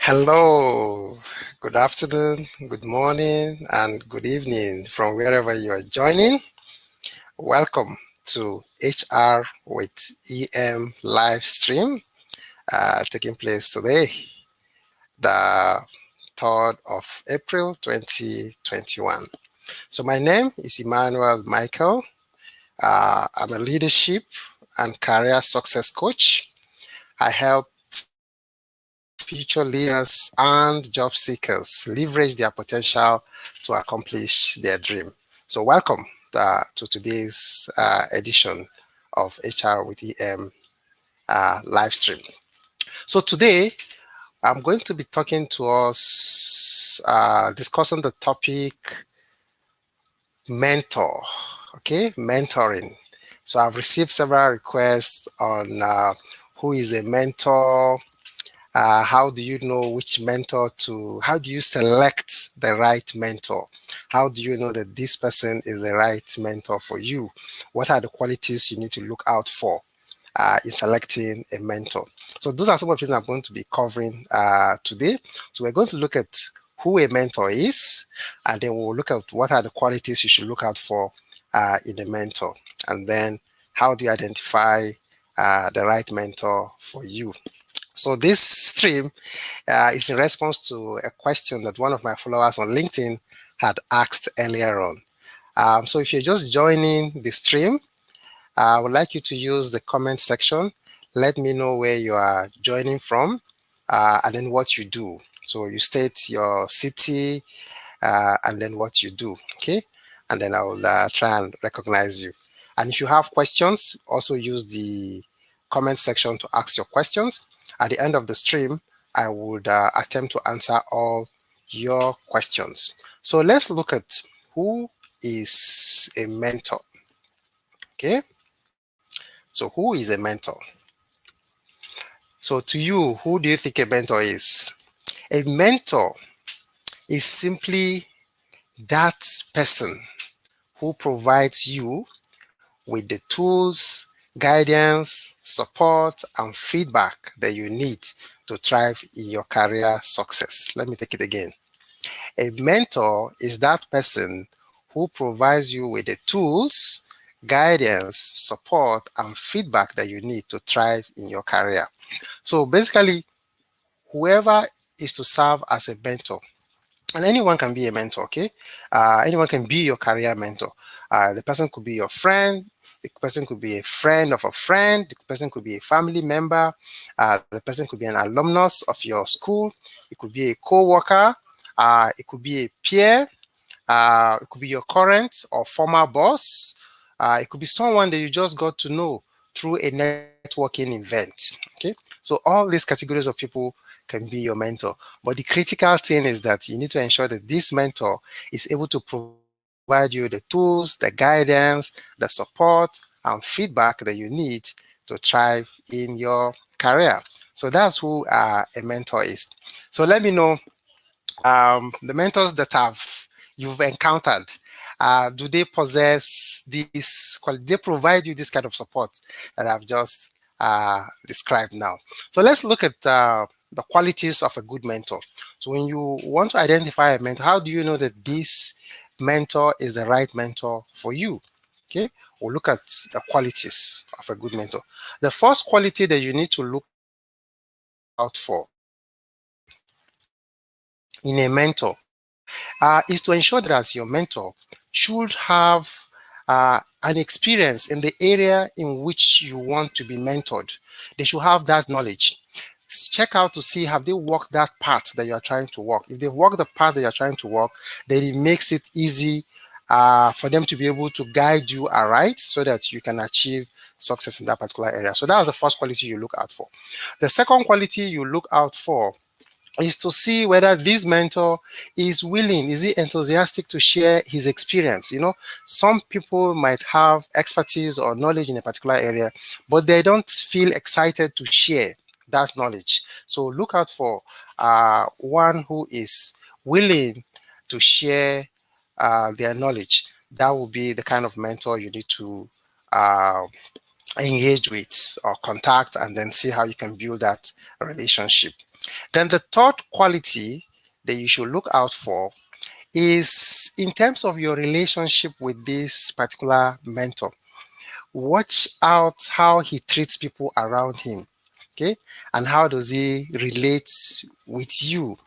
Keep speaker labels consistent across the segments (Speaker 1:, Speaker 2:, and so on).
Speaker 1: Hello, good afternoon, good morning, and good evening from wherever you are joining. Welcome to HR with EM live stream taking place today, the 3rd of April 2021. So, my name is Emmanuel Michael. I'm a leadership and career success coach. I help future leaders and job seekers leverage their potential to accomplish their dream. So, welcome to today's edition of HR with EM live stream. So, today I'm going to be talking to us, discussing the topic mentor. Okay, mentoring. So, I've received several requests on who is a mentor. How do you know which mentor to, how do you select the right mentor? How do you know that this person is the right mentor for you? What are the qualities you need to look out for in selecting a mentor? So those are some of the things I'm going to be covering today. So we're going to look at who a mentor is, and then we'll look at what are the qualities you should look out for in a mentor. And then how do you identify the right mentor for you? So this stream is in response to a question that one of my followers on LinkedIn had asked earlier on. So if you're just joining the stream, I would like you to use the comment section. Let me know where you are joining from and then what you do. So you state your city and then what you do, okay? And then I will try and recognize you. And if you have questions, also use the comment section to ask your questions. At the end of the stream, I would attempt to answer all your questions. So let's look at who is a mentor. Okay, so who is a mentor? So to you, who do you think a mentor is? A mentor is simply that person who provides you with the tools, guidance, support, and feedback that you need to thrive in your career success. Let me take it again. A mentor is that person who provides you with the tools, guidance, support, and feedback that you need to thrive in your career. So basically, whoever is to serve as a mentor, and anyone can be a mentor, okay? Anyone can be your career mentor. The person could be your friend, the person could be a friend of a friend, the person could be a family member, the person could be an alumnus of your school, it could be a co-worker, it could be a peer, it could be your current or former boss, it could be someone that you just got to know through a networking event, okay? So all these categories of people can be your mentor. But the critical thing is that you need to ensure that this mentor is able to provide you the tools, the guidance, the support, and feedback that you need to thrive in your career. So that's who a mentor is. So let me know the mentors that you've encountered. Do they possess this quality? They provide you this kind of support that I've just described now. So let's look at the qualities of a good mentor. So when you want to identify a mentor, how do you know that this mentor is the right mentor for you? Okay, we'll look at the qualities of a good mentor. The first quality that you need to look out for in a mentor is to ensure that as your mentor should have an experience in the area in which you want to be mentored. They should have that knowledge. Check out to see, have they walked that path that you are trying to walk? If they've walked the path that you're trying to walk, then it makes it easy for them to be able to guide you aright so that you can achieve success in that particular area. So that's the first quality you look out for. The second quality you look out for is to see whether this mentor is willing, is he enthusiastic to share his experience. You know, some people might have expertise or knowledge in a particular area, but they don't feel excited to share that knowledge. So look out for one who is willing to share their knowledge. That will be the kind of mentor you need to uh, engage with or contact, and then see how you can build that relationship. Then the third quality that you should look out for is in terms of your relationship with this particular mentor. Watch out how he treats people around him. Okay, and how does he relate with you?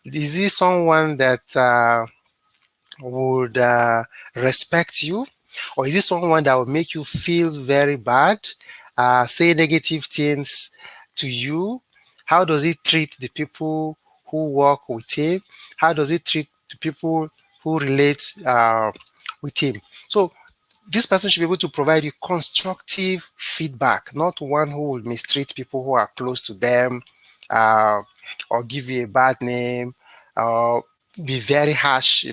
Speaker 1: Is he someone that would respect you, or is it someone that will make you feel very bad, say negative things to you? How does he treat the people who work with him? How does he treat the people who relate with him? So this person should be able to provide you constructive feedback, not one who will mistreat people who are close to them, uh, or give you a bad name, or be very harsh,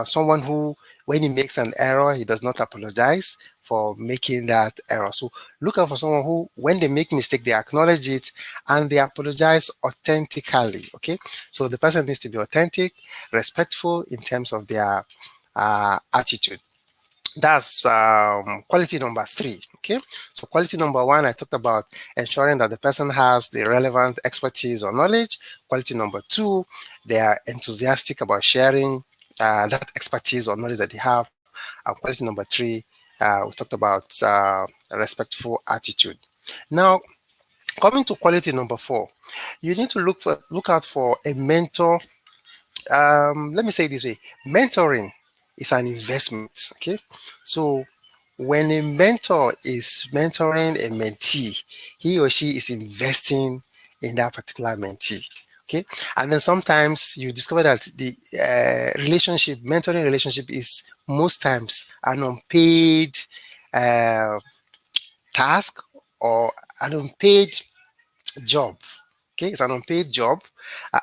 Speaker 1: someone who, when he makes an error, he does not apologize for making that error. So look out for someone who, when they make mistake, they acknowledge it and they apologize authentically. Okay, so the person needs to be authentic, respectful in terms of their attitude. That's quality number three. Okay, so quality number one, I talked about ensuring that the person has the relevant expertise or knowledge. Quality number two, they are enthusiastic about sharing that expertise or knowledge that they have. And quality number three, we talked about a respectful attitude. Now, coming to quality number four, you need to look out for a mentor. Let me say it this way: mentoring is an investment. Okay, so when a mentor is mentoring a mentee, he or she is investing in that particular mentee. Okay, and then sometimes you discover that the mentoring relationship is most times an unpaid uh, task or an unpaid job. Okay, it's an unpaid job,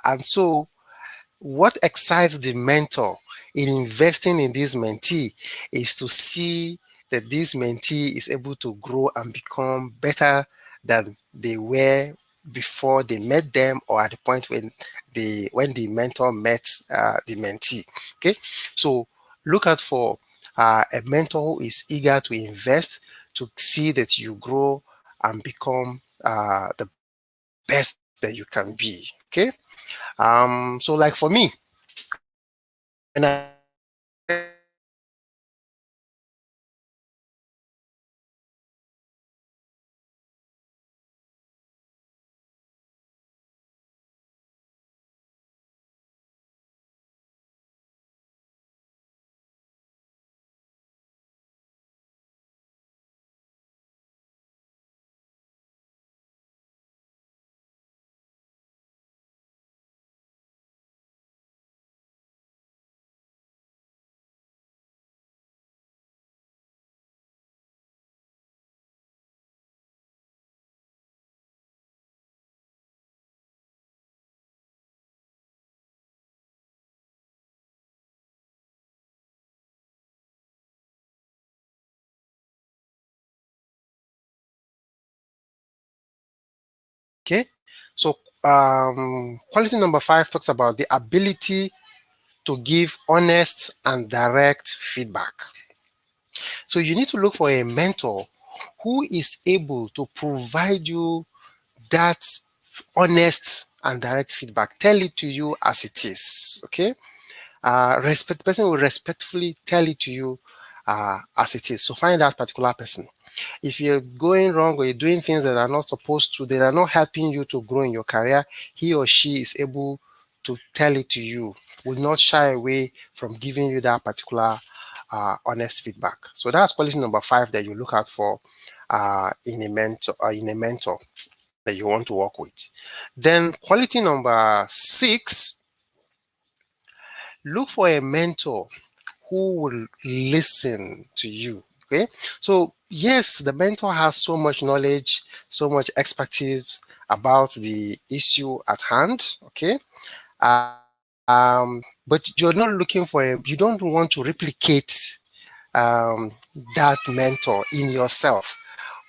Speaker 1: and so what excites the mentor in investing in this mentee is to see that this mentee is able to grow and become better than they were before they met them, or at the point when the mentor met the mentee. Okay, so look out for a mentor who is eager to invest to see that you grow and become the best that you can be. Okay, so like for me, when I Okay, so quality number five talks about the ability to give honest and direct feedback. So you need to look for a mentor who is able to provide you that honest and direct feedback. Tell it to you as it is. Okay, the person will respectfully tell it to you as it is. So find that particular person. If you're going wrong or you're doing things that are not supposed to, that are not helping you to grow in your career, he or she is able to tell it to you, will not shy away from giving you that particular honest feedback. So that's quality number five that you look out for in a mentor that you want to work with. Then quality number six, look for a mentor who will listen to you. Okay, so yes, the mentor has so much knowledge, so much expertise about the issue at hand. Okay, but you're not looking for you don't want to replicate um, that mentor in yourself.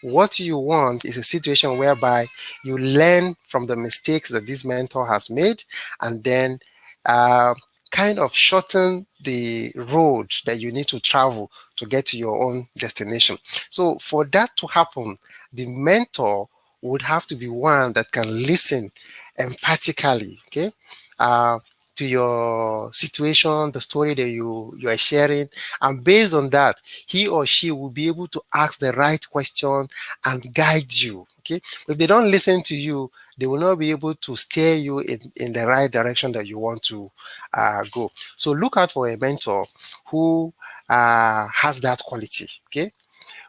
Speaker 1: What you want is a situation whereby you learn from the mistakes that this mentor has made, and then uh, kind of shorten the road that you need to travel to get to your own destination. So for that to happen, the mentor would have to be one that can listen empathically, okay, uh, to your situation, the story that you are sharing, and based on that, he or she will be able to ask the right question and guide you. Okay, if they don't listen to you, they will not be able to steer you in the right direction that you want to go. So look out for a mentor who has that quality. Okay,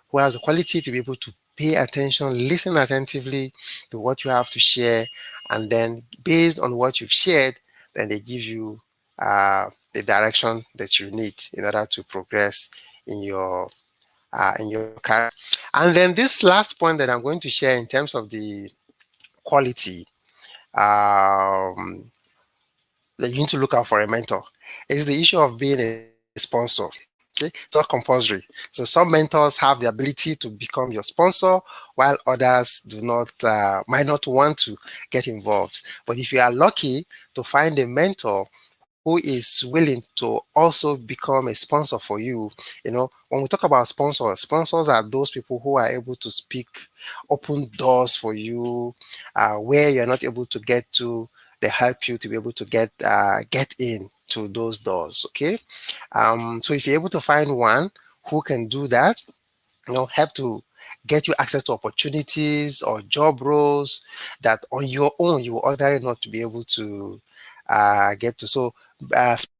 Speaker 1: who has the quality to be able to pay attention, listen attentively to what you have to share, and then based on what you've shared, then they give you the direction that you need in order to progress in your career. And then this last point that I'm going to share in terms of the quality that you need to look out for a mentor is the issue of being a sponsor. Okay, it's not compulsory. So some mentors have the ability to become your sponsor, while others do not might not want to get involved. But if you are lucky to find a mentor who is willing to also become a sponsor for you, when we talk about sponsors are those people who are able to speak, open doors for you where you're not able to get to. They help you to be able to get in to those doors. Okay, so if you're able to find one who can do that, help to get you access to opportunities or job roles that on your own you will ordinarily not to be able to get to. So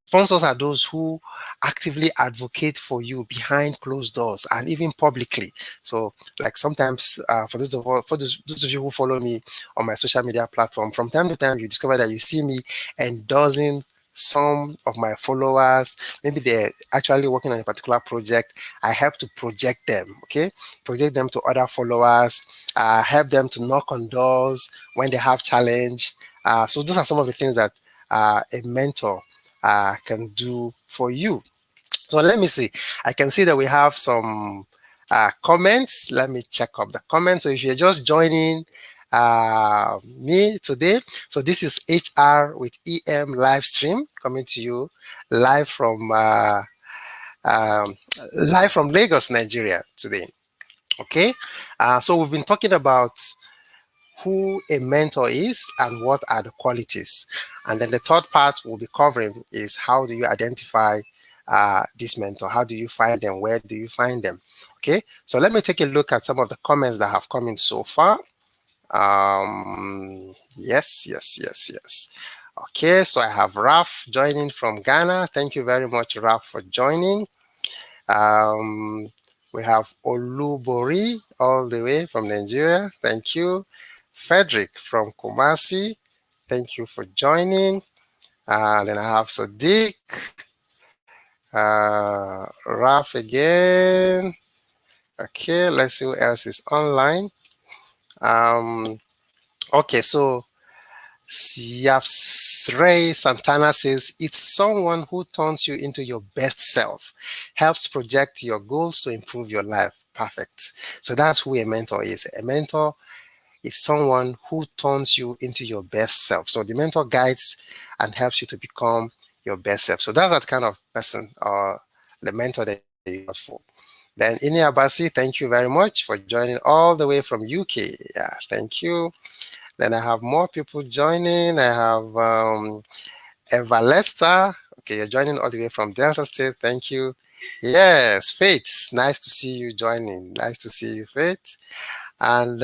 Speaker 1: sponsors are those who actively advocate for you behind closed doors and even publicly. So like sometimes those of you who follow me on my social media platform, from time to time you discover that you see me endorsing some of my followers. Maybe they're actually working on a particular project. I help to project them, okay? Project them to other followers, help them to knock on doors when they have challenge. So those are some of the things that a mentor can do for you. So let me see. I can see that we have some comments. Let me check up the comments. So if you're just joining me today, so this is HR with EM live stream coming to you live from um, Lagos, Nigeria today. Okay, so we've been talking about who a mentor is and what are the qualities. And then the third part we'll be covering is how do you identify this mentor? How do you find them? Where do you find them? Okay, so let me take a look at some of the comments that have come in so far. Yes. Okay, so I have Raf joining from Ghana. Thank you very much, Raf, for joining. We have Olubori all the way from Nigeria. Thank you. Frederick from Kumasi. Thank you for joining. Then I have Sadiq. Raf again. Okay, let's see who else is online. Okay, so Siafsrey Santana says, it's someone who turns you into your best self, helps project your goals to improve your life. Perfect. So that's who a mentor is. A mentor is someone who turns you into your best self. So the mentor guides and helps you to become your best self. So that's that kind of person or the mentor that you look for. Then Ini Abasi, thank you very much for joining all the way from UK. Yeah, thank you. Then I have more people joining. I have Eva Lester. Okay, you're joining all the way from Delta State. Thank you. Yes, Faith. Nice to see you joining. Nice to see you, Faith. And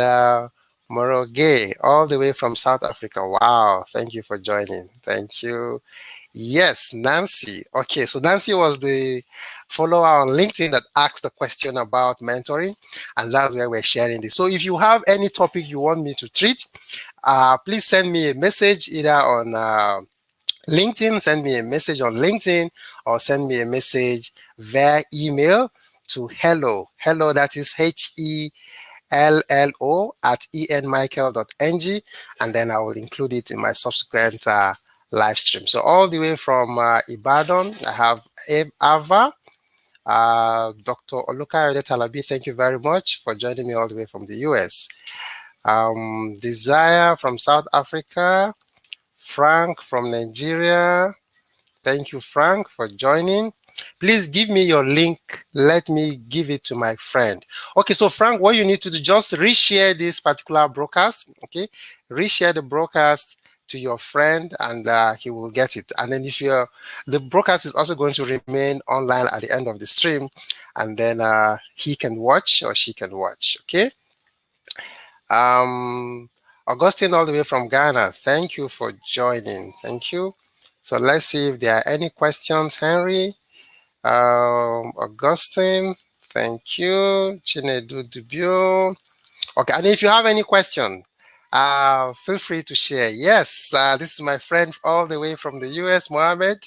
Speaker 1: Moroge, all the way from South Africa. Wow, thank you for joining. Thank you. Yes, Nancy. Okay, so Nancy was the follower on LinkedIn that asked the question about mentoring, and that's where we're sharing this. So if you have any topic you want me to treat, please send me a message either on LinkedIn, send me a message on LinkedIn, or send me a message via email to hello, that is HELLO at enmichael.ng, and then I will include it in my subsequent live stream. So all the way from Ibadan, I have Ava, Dr. Olukayode Talabi, thank you very much for joining me all the way from the US. Desire from South Africa, Frank from Nigeria, Thank you, Frank, for joining. Please give me your link. Let me give it to my friend. Okay, so Frank, what you need to do, just reshare this particular broadcast. Okay, reshare the broadcast to your friend, and he will get it. And then if you're, the broadcast is also going to remain online at the end of the stream, and then he can watch or she can watch. Okay. Um, Augustine, all the way from Ghana. Thank you for joining. Thank you. So let's see if there are any questions, Henry. Augustine, thank you. Chinedu Dubio. Okay, and if you have any question, feel free to share. Yes, this is my friend all the way from the US, Mohammed.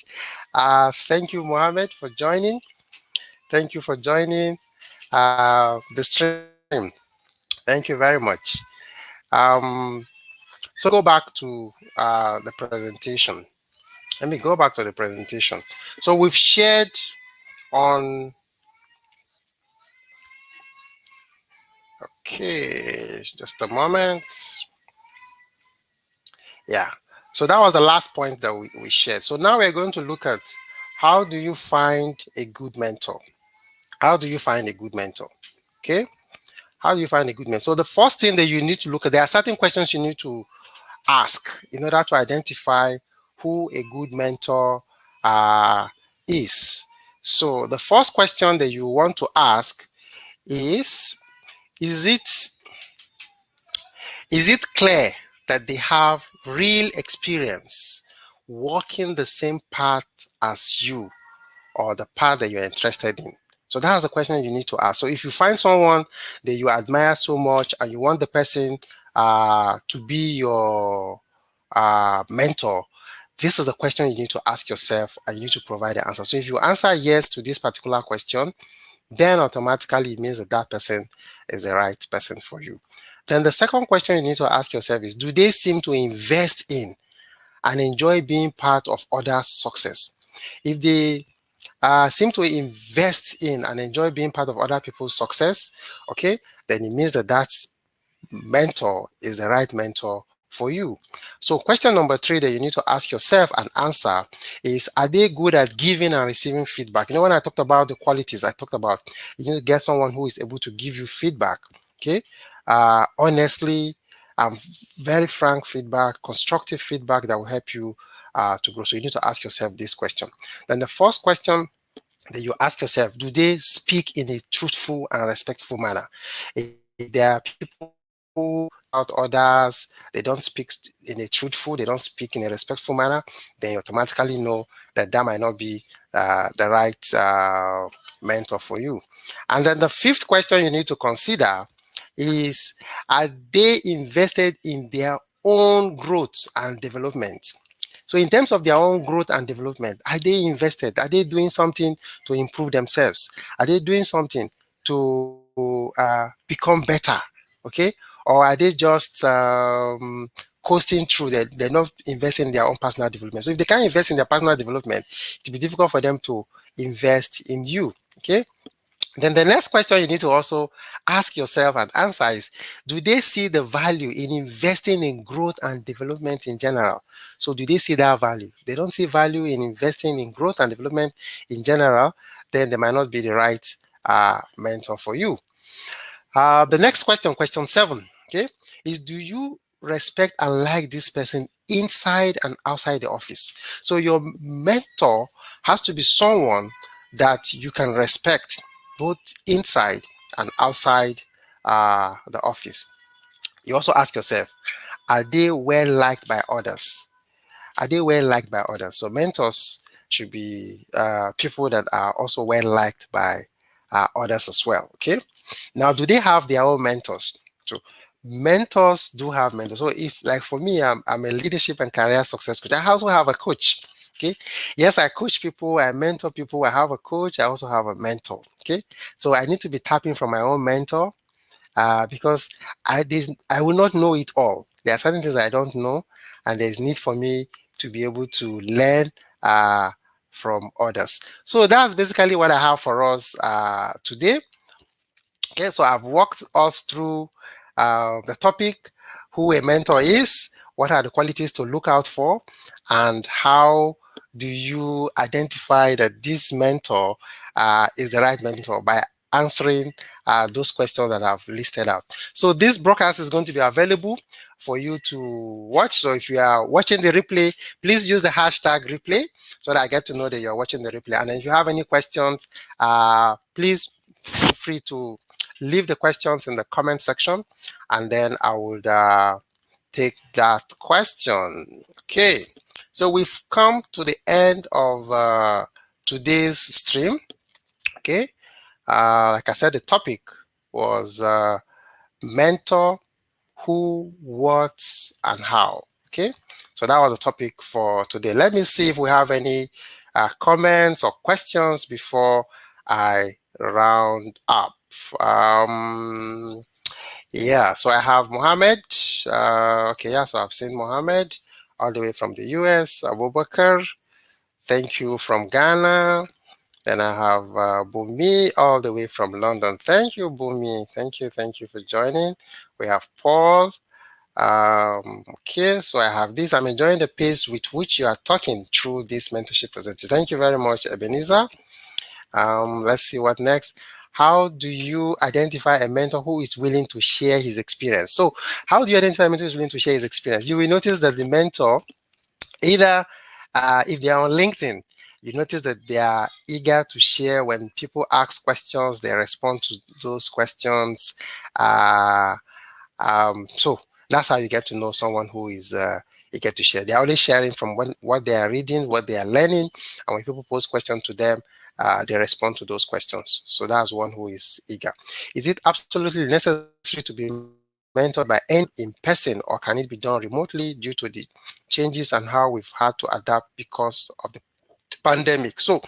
Speaker 1: Thank you, Mohammed, for joining. Thank you for joining the stream. Thank you very much. Um, so go back to the presentation. Let me go back to the presentation. So we've shared on, okay, just a moment. Yeah, so that was the last point that we shared. So now we're going to look at how do you find a good mentor? How do you find a good mentor? Okay, how do you find a good mentor? So the first thing that you need to look at, there are certain questions you need to ask in order to identify who a good mentor uh, is. So the first question that you want to ask is it clear that they have real experience walking the same path as you or the path that you're interested in? So that's the question you need to ask. So if you find someone that you admire so much and you want the person to be your mentor, this is the question you need to ask yourself and you need to provide the answer. So if you answer yes to this particular question, then automatically it means that that person is the right person for you. Then the second question you need to ask yourself is, do they seem to invest in and enjoy being part of others' success? If they seem to invest in and enjoy being part of other people's success, okay, then it means that that mentor is the right mentor for you. So question number 3 that you need to ask yourself and answer is, are they good at giving and receiving feedback? You know, when I talked about the qualities, I talked about you need to get someone who is able to give you feedback, okay? Honestly, very frank feedback, constructive feedback that will help you to grow. So you need to ask yourself this question. Then the first question that you ask yourself, do they speak in a truthful and respectful manner? If there are people who out others, they don't speak in a truthful, they don't speak in a respectful manner, then you automatically know that that might not be the right mentor for you. And then the fifth question you need to consider is, are they invested in their own growth and development? So in terms of their own growth and development, are they invested? Are they doing something to improve themselves? Are they doing something to become better? Okay, or are they just coasting through? They're not investing in their own personal development. So if they can't invest in their personal development, it'll be difficult for them to invest in you. Okay. Then the next question you need to also ask yourself and answer is, do they see the value in investing in growth and development in general? So do they see that value? If they don't see value in investing in growth and development in general, then they might not be the right mentor for you. The next question, question 7, okay, is, do you respect and like this person inside and outside the office? So your mentor has to be someone that you can respect both inside and outside the office. You also ask yourself, are they well liked by others? Are they well liked by others? So mentors should be people that are also well liked by others as well. Okay. Now, do they have their own mentors? So mentors do have mentors. So if, like for me, I'm a leadership and career success coach. I also have a coach. Okay. Yes, I coach people, I mentor people. I have a coach. I also have a mentor. Okay. So I need to be tapping from my own mentor because I will not know it all. There are certain things I don't know, and there's need for me to be able to learn from others. So that's basically what I have for us today. Okay, so I've walked us through the topic, who a mentor is, what are the qualities to look out for, and how do you identify that this mentor is the right mentor? By answering those questions that I've listed out. So this broadcast is going to be available for you to watch. So if you are watching the replay, please use the hashtag replay so that I get to know that you're watching the replay. And if you have any questions, please feel free to leave the questions in the comment section, and then I would take that question. Okay, so we've come to the end of today's stream. Okay, like I said, the topic was mentor, who, what, and how. Okay, so that was the topic for today. Let me see if we have any comments or questions before I round up. Yeah, so I have Mohammed. Okay, yeah, so I've seen Mohammed all the way from the US. Abubakar, thank you, from Ghana. Then I have Bumi all the way from London. Thank you, Bumi. Thank you for joining. We have Paul. Okay, so I have this. I'm enjoying the pace with which you are talking through this mentorship presentation. Thank you very much, Ebenezer. Let's see what next. How do you identify a mentor who is willing to share his experience? So how do you identify a mentor who is willing to share his experience? You will notice that the mentor, either if they are on LinkedIn, you notice that they are eager to share. When people ask questions, they respond to those questions. So that's how you get to know someone who is eager to share. They're always sharing from what they are reading, what they are learning, and when people pose questions to them, they respond to those questions. So that's one who is eager. Is it absolutely necessary to be mentored by any in person, or can it be done remotely due to the changes and how we've had to adapt because of the pandemic? So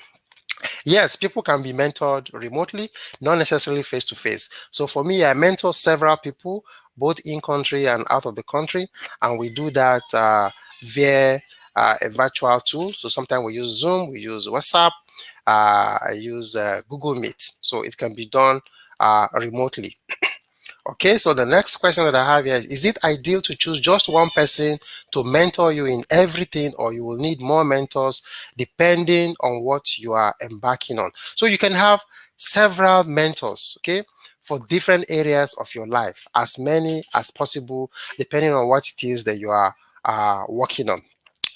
Speaker 1: yes, people can be mentored remotely, not necessarily face to face. So for me, I mentor several people, both in country and out of the country, and we do that via a virtual tool. So sometimes we use Zoom, we use WhatsApp, I use Google Meet. So it can be done remotely. Okay, so the next question that I have here is it ideal to choose just one person to mentor you in everything, or you will need more mentors depending on what you are embarking on? So you can have several mentors, okay, for different areas of your life, as many as possible, depending on what it is that you are working on.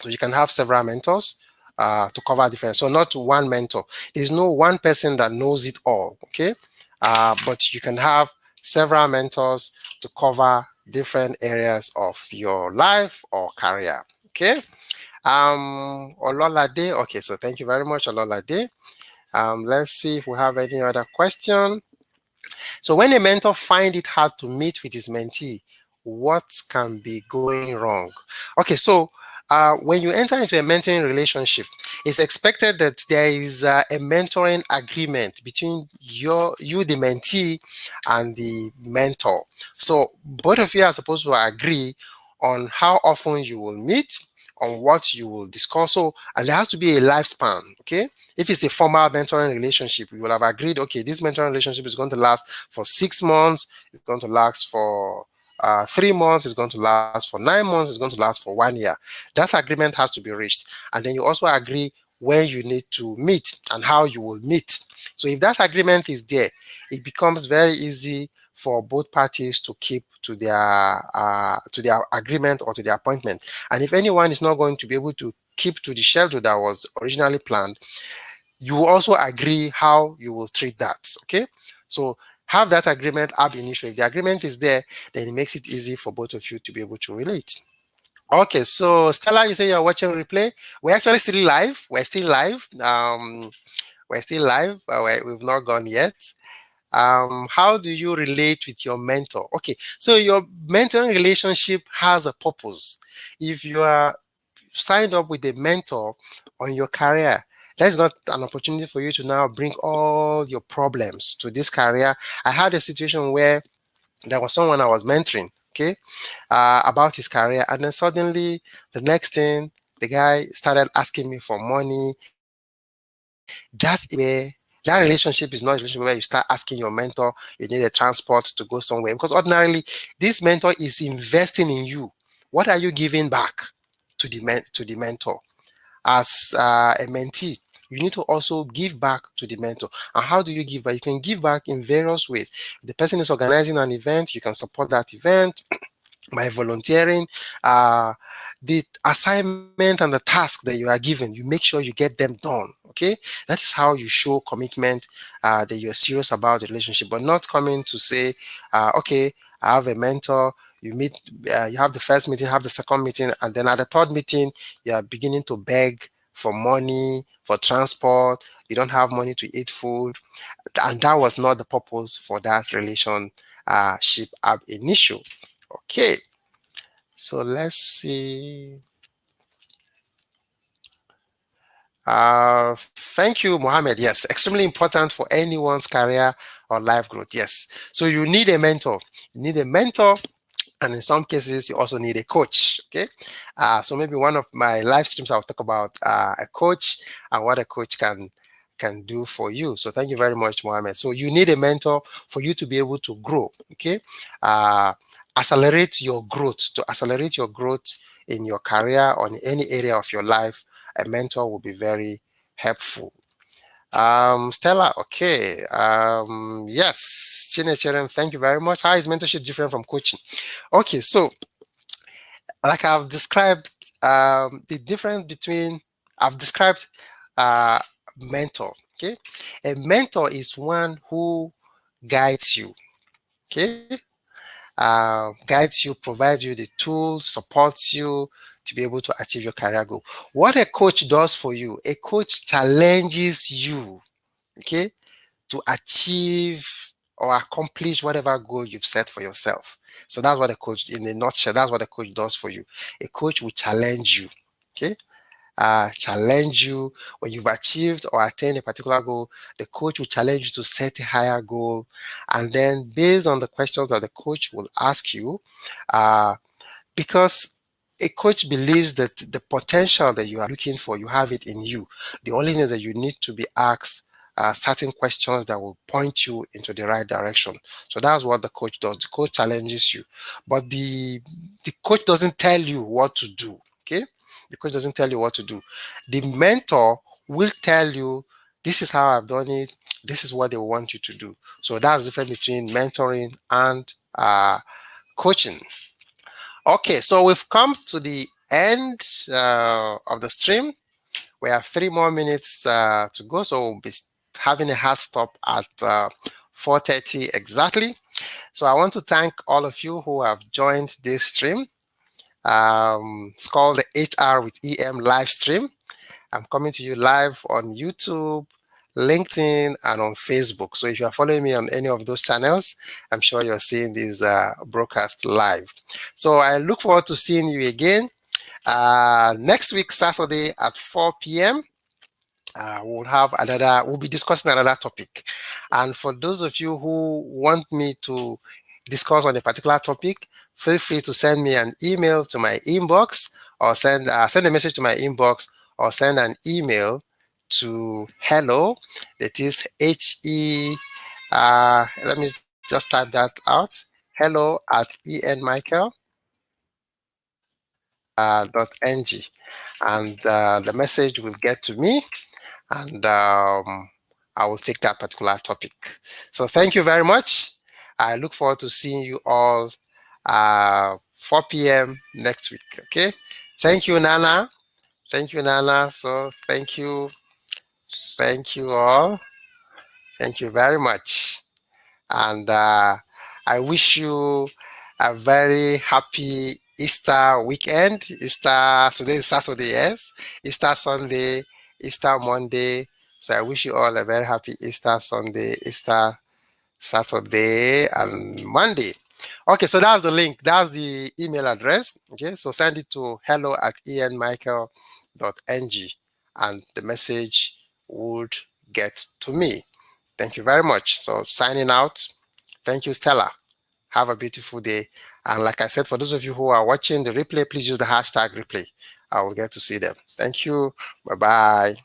Speaker 1: So you can have several mentors to cover different. So not one mentor. There's no one person that knows it all, okay? But you can have several mentors to cover different areas of your life or career. Okay. Ololade. Okay, so thank you very much, Ololade. Let's see if we have any other question. So when a mentor finds it hard to meet with his mentee, what can be going wrong? Okay, so when you enter into a mentoring relationship, it's expected that there is a mentoring agreement between you, the mentee, and the mentor. So both of you are supposed to agree on how often you will meet, on what you will discuss. So, and there has to be a lifespan, okay? If it's a formal mentoring relationship, you will have agreed, okay, this mentoring relationship is going to last for 6 months, it's going to last for 3 months, it's going to last for 9 months, it's going to last for 1 year. That agreement has to be reached. And then you also agree when you need to meet and how you will meet. So if that agreement is there, it becomes very easy for both parties to keep to their agreement or to their appointment. And if anyone is not going to be able to keep to the schedule that was originally planned, you will also agree how you will treat that. Okay, so have that agreement ab initio. If the agreement is there, then it makes it easy for both of you to be able to relate. Okay, so Stella, you say you're watching replay. We're actually still live. We're still live. We're still live. We've not gone yet. How do you relate with your mentor? Okay, so your mentoring relationship has a purpose. If you are signed up with a mentor on your career, that's not an opportunity for you to now bring all your problems to this career. I had a situation where there was someone I was mentoring, okay, about his career, and then suddenly the next thing, the guy started asking me for money. That relationship is not a relationship where you start asking your mentor, you need a transport to go somewhere, because ordinarily this mentor is investing in you. What are you giving back to the mentor? as a mentee, you need to also give back to the mentor. And how do you give back? You can give back in various ways. If the person is organizing an event, you can support that event by volunteering. uh the assignment and the task that you are given, you make sure you get them done. Okay, that is how you show commitment, that you are serious about the relationship, but not coming to say, okay, I have a mentor. You meet, you have the first meeting, have the second meeting, and then at the third meeting you are beginning to beg for money for transport. You don't have money to eat food, and that was not the purpose for that relationship ab initio. Okay, so let's see. Thank you, Mohammed. Yes, extremely important for anyone's career or life growth. Yes. So you need a mentor. You need a mentor, and in some cases, you also need a coach. Okay. So maybe one of my live streams, I'll talk about a coach and what a coach can do for you. So thank you very much, Mohammed. So you need a mentor for you to be able to grow. Okay. Uh, accelerate your growth. To accelerate your growth in your career or in any area of your life, a mentor will be very helpful. Stella, okay. Yes, Chinecheren, thank you very much. How is mentorship different from coaching? Okay, so like I've described, the difference between, I've described uh, mentor. Okay, a mentor is one who guides you. Okay, guides you, provides you the tools, supports you to be able to achieve your career goal. What a coach does for you, a coach challenges you, okay, to achieve or accomplish whatever goal you've set for yourself. So that's what a coach, in a nutshell, that's what a coach does for you. A coach will challenge you, okay? Challenge you when you've achieved or attained a particular goal. The coach will challenge you to set a higher goal, and then based on the questions that the coach will ask you, uh, because a coach believes that the potential that you are looking for, you have it in you. The only thing is that you need to be asked certain questions that will point you into the right direction. So that's what the coach does. The coach challenges you, but the coach doesn't tell you what to do. Okay, the coach doesn't tell you what to do. The mentor will tell you, this is how I've done it. This is what they want you to do. So that's the difference between mentoring and coaching. Okay, so we've come to the end of the stream. We have 3 more minutes to go, so we'll be having a hard stop at 4:30 exactly. So I want to thank all of you who have joined this stream. It's called the HR with EM live stream. I'm coming to you live on YouTube, LinkedIn, and on Facebook. So if you are following me on any of those channels, I'm sure you're seeing this broadcast live. So I look forward to seeing you again next week, Saturday at 4 p.m. We'll be discussing another topic. And for those of you who want me to discuss on a particular topic, feel free to send me an email to my inbox, or send a message to my inbox, or send an email to hello, that is let me just type that out, hello at enmichael .ng, and the message will get to me, and I will take that particular topic. So thank you very much. I look forward to seeing you all 4 p.m. next week. Okay. Thank you, Nana. Thank you, Nana. So thank you. Thank you all. Thank you very much. And I wish you a very happy Easter weekend. Today is Saturday, yes. Easter Sunday, Easter Monday. So I wish you all a very happy Easter Sunday, Easter Saturday, and Monday. Okay, so that's the link. That's the email address. Okay, so send it to hello at enmichael.ng, and the message would get to me. Thank you very much. So signing out. Thank you, Stella. Have a beautiful day. And like I said, for those of you who are watching the replay, please use the hashtag replay. I will get to see them. Thank you. Bye-bye.